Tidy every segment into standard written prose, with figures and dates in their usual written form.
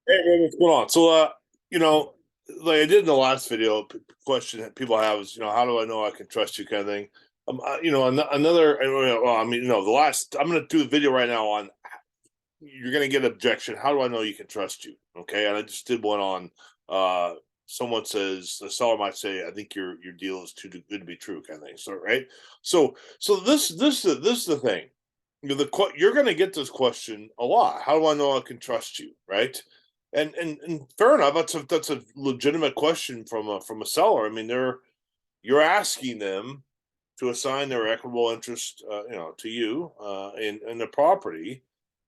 Hey, man, what's going on? So, you know, like I did in the last video, question that people have is, how do I know I can trust you, kind of thing. Another, well, I mean, the last, I'm going to do the video right now on you're going to get objection. How do I know you can trust you? Okay, and I just did one on, someone says the seller might say, I think your deal is too good to be true, kind of thing. So, right. So this is the thing. You're going to get this question a lot. How do I know I can trust you? Right. And fair enough. That's a legitimate question from a seller. I mean, you're asking them to assign their equitable interest, to you, in the property,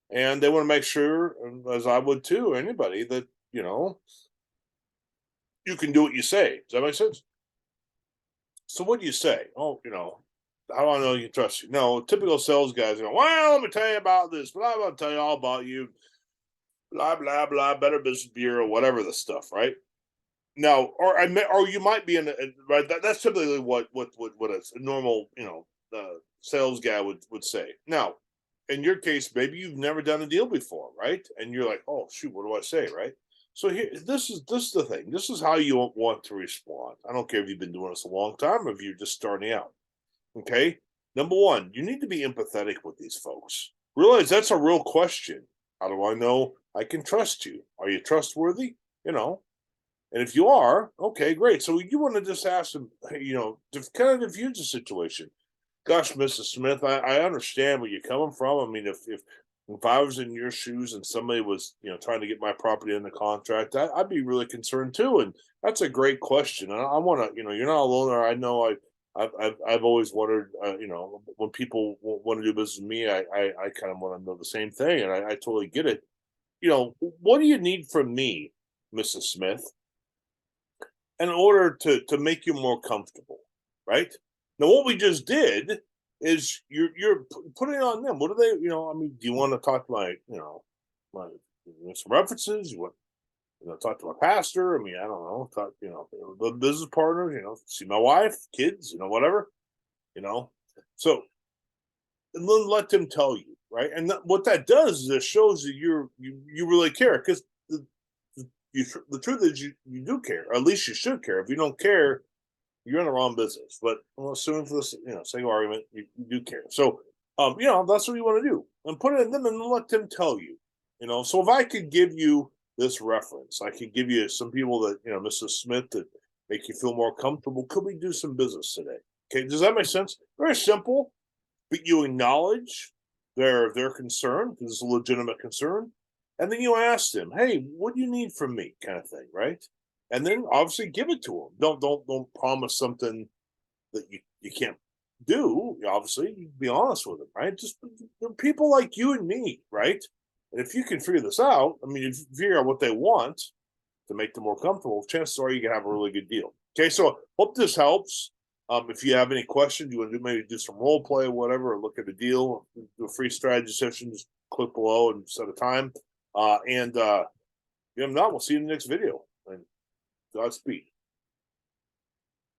and they want to make sure, as I would too, anybody, that you can do what you say. Does that make sense? So what do you say? Oh, how do I know you can trust you? No, typical sales guys go, well, let me tell you about this, but I'm gonna tell you all about you, blah blah blah, Better Business Bureau, whatever the stuff, right? Now, or you might be in, right. That's typically what a normal sales guy would say. Now, in your case, maybe you've never done a deal before, right? And you're like, oh shoot, what do I say, right? So here, this is the thing. This is how you want to respond. I don't care if you've been doing this a long time or if you're just starting out. Okay. Number one, you need to be empathetic with these folks. Realize that's a real question. How do I know I can trust you? Are you trustworthy? You know, and if you are, okay, great. So you want to just ask them, hey, to kind of diffuse the situation. Gosh, Mrs. Smith, I understand where you're coming from. I mean, if I was in your shoes and somebody was, trying to get my property in the contract, I'd be really concerned too. And that's a great question. And I want to, you're not alone there. I know I've always wondered, when people want to do business with me, I kind of want to know the same thing, and I totally get it. What do you need from me, Mrs. Smith, in order to make you more comfortable, right? Now, what we just did is you're putting it on them. What do they? I mean, do you want to talk to my my some references? You want talk to my pastor? I mean, I don't know. Talk the business partners. See my wife, kids. Whatever. You know. So and then let them tell you, right? And what that does is it shows that you really care, because the truth is you do care, or at least you should care. If you don't care, you're in the wrong business. But assuming for this, sake of argument, you do care. So, that's what you want to do, and put it in them, and let them tell you. So if I could give you this reference, I could give you some people that Mrs. Smith, that make you feel more comfortable. Could we do some business today? Okay, does that make sense? Very simple, but you acknowledge their concern, because it's a legitimate concern, and then you ask them, "Hey, what do you need from me?" kind of thing, right? And then obviously give it to them. Don't promise something that you can't do. Obviously, you be honest with them, right? Just people like you and me, right? And if you can figure this out, I mean, if you figure out what they want to make them more comfortable, chances are you can have a really good deal. Okay, so hope this helps. If you have any questions, you want to maybe do some role play or whatever, or look at a deal, do a free strategy session, just click below and set a time. And if not, we'll see you in the next video. And Godspeed.